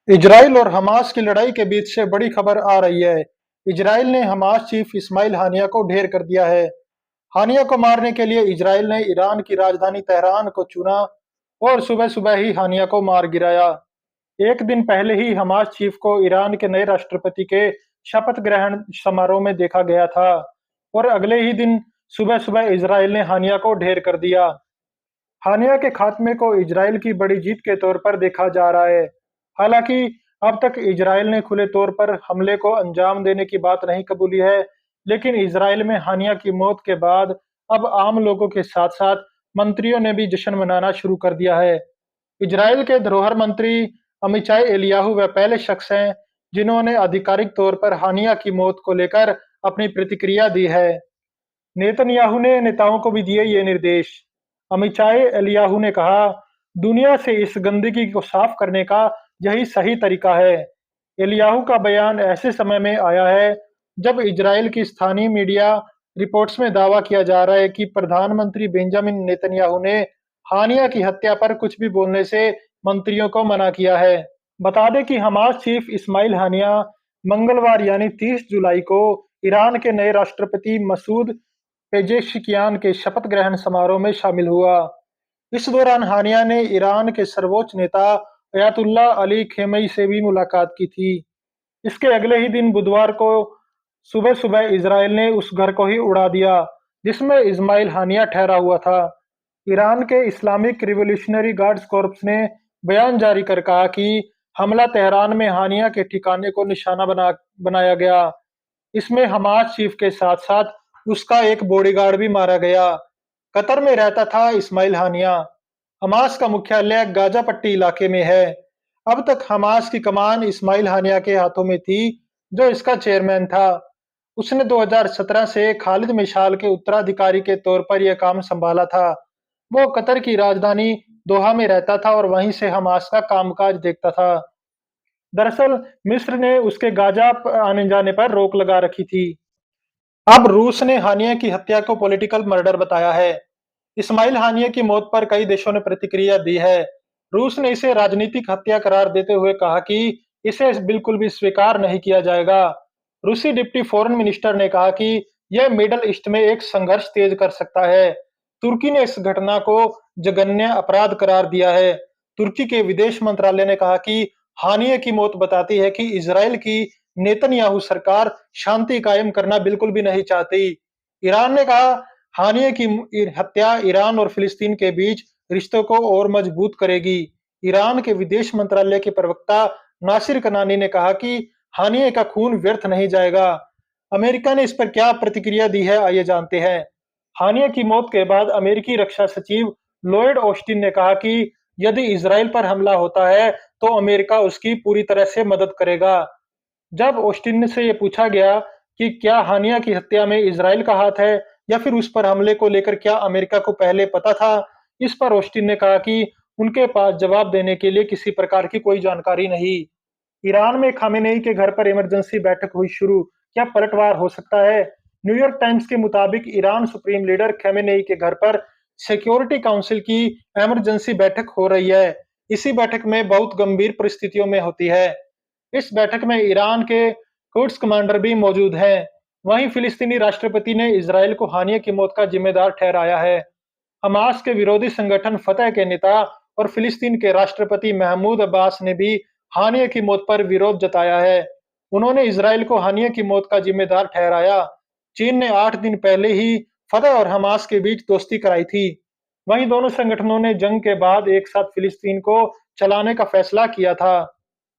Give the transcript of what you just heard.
Israel और Hamas की लड़ाई के बीच से बड़ी खबर आ रही है। इजराइल ने हमास चीफ इस्माइल हानिया को ढेर कर दिया है। हानिया को मारने के लिए इजराइल ने ईरान की राजधानी तेहरान को चुना और सुबह सुबह ही हानिया को मार गिराया। एक दिन पहले ही हमास चीफ को ईरान के नए राष्ट्रपति के शपथ ग्रहण समारोह में देखा गया था और अगले ही दिन सुबह सुबह इजराइल ने हानिया को ढेर कर दिया। हानिया के खात्मे को इजराइल की बड़ी जीत के तौर पर देखा जा रहा है। हालांकि अब तक इजराइल ने खुले तौर पर हमले को अंजाम देने की बात नहीं कबूली है, लेकिन इजराइल में हानिया की मौत के बाद अब आम लोगों के साथ-साथ मंत्रियों ने भी जश्न मनाना शुरू कर दिया है। इजराइल के धरोहर मंत्री अमिचाई एलियाहू वह पहले शख्स हैं जिन्होंने आधिकारिक तौर पर हानिया की मौत को लेकर अपनी प्रतिक्रिया दी है। नेतन्याहू ने नेताओं को भी दिए ये निर्देश। अमिचाई एलियाहू ने कहा, दुनिया से इस गंदगी को साफ करने का यही सही तरीका है। एलियाहू का बयान ऐसे समय में आया है जब इजराइल की स्थानीय मीडिया रिपोर्ट्स में दावा किया जा रहा है कि प्रधानमंत्री बेंजामिन नेतन्याहू ने हानिया की हत्या पर कुछ भी बोलने से मंत्रियों को मना किया है। बता दें कि हमास चीफ इस्माइल हानिया मंगलवार यानी 30 जुलाई को ईरान के नए राष्ट्रपति मसूद पेजेश्कियान के शपथ ग्रहण समारोह में शामिल हुआ। इस दौरान हानिया ने ईरान के सर्वोच्च नेता अयातुल्ला अली खेमई से भी मुलाकात की थी। इसके अगले ही दिन बुधवार को सुबह-सुबह इजराइल ने उस घर को ही उड़ा दिया, जिसमें इस्माइल हानिया ठहरा हुआ था। ईरान के इस्लामिक रिवॉल्यूशनरी गार्ड्स कॉर्प्स ने बयान जारी कर कहा कि हमला तेहरान में हानिया के ठिकाने को निशाना बनाया गया। इसमें हमास चीफ के साथ-साथ उसका एक बॉडीगार्ड भी मारा गया। कतर में रहता था इस्माइल हानिया। हमास का मुख्यालय गाजा पट्टी इलाके में है। अब तक हमास की कमान इस्माइल हानिया के हाथों में थी, जो इसका चेयरमैन था। उसने 2017 से खालिद मिशाल के उत्तराधिकारी के तौर पर यह काम संभाला था। वो कतर की राजधानी दोहा में रहता था और वहीं से हमास का कामकाज देखता था। दरअसल मिस्र ने उसके गाजा आने जाने पर रोक लगा रखी थी। अब रूस ने हानिया की हत्या को पॉलिटिकल मर्डर बताया है। इस्माइल हानिया की मौत पर कई देशों ने प्रतिक्रिया दी है। रूस ने इसे राजनीतिक हत्या करार देते हुए कहा कि इसे बिल्कुल भी स्वीकार नहीं किया जाएगा। रूसी डिप्टी फॉरेन मिनिस्टर ने कहा कि यह मिडल ईस्ट में एक संघर्ष तेज कर सकता है। तुर्की ने इस घटना को जघन्य अपराध करार दिया है। तुर्की के विदेश मंत्रालय ने कहा कि हानिया की मौत बताती है कि इजराइल की नेतन्याहू सरकार शांति कायम करना बिल्कुल भी नहीं चाहती। ईरान ने कहा, हानिया की हत्या ईरान और फिलिस्तीन के बीच रिश्तों को और मजबूत करेगी। ईरान के विदेश मंत्रालय के प्रवक्ता नासिर कनानी ने कहा कि हानिया का खून व्यर्थ नहीं जाएगा। अमेरिका ने इस पर क्या प्रतिक्रिया दी है, आइए जानते हैं। हानिया की मौत के बाद अमेरिकी रक्षा सचिव लॉयड ऑस्टिन ने कहा कि यदि इजराइल पर हमला होता है तो अमेरिका उसकी पूरी तरह से मदद करेगा। जब ऑस्टिन से ये पूछा गया कि क्या हानिया की हत्या में इजराइल का हाथ है या फिर उस पर हमले को लेकर क्या अमेरिका को पहले पता था, इस पर ऑस्टिन ने कहा कि उनके पास जवाब देने के लिए किसी प्रकार की कोई जानकारी नहीं। ईरान में खामेनेई के घर पर इमरजेंसी बैठक हुई शुरू, क्या पलटवार हो सकता है? न्यूयॉर्क टाइम्स के मुताबिक ईरान सुप्रीम लीडर खामेनेई के घर पर सिक्योरिटी काउंसिल की इमरजेंसी बैठक हो रही है। इसी बैठक में बहुत गंभीर परिस्थितियों में होती है। इस बैठक में ईरान के कुड्स कमांडर भी मौजूद हैं। वहीं फिलिस्तीनी राष्ट्रपति ने इजराइल को हानिया की मौत का जिम्मेदार ठहराया है। हमास के विरोधी संगठन फतह के नेता और फिलिस्तीन के राष्ट्रपति महमूद अब्बास ने भी हानिया की मौत पर विरोध जताया है। उन्होंने इजराइल को हानिया की मौत का जिम्मेदार ठहराया। चीन ने 8 दिन पहले ही फतह और हमास के बीच दोस्ती कराई थी। वहीं दोनों संगठनों ने जंग के बाद एक साथ फिलिस्तीन को चलाने का फैसला किया था।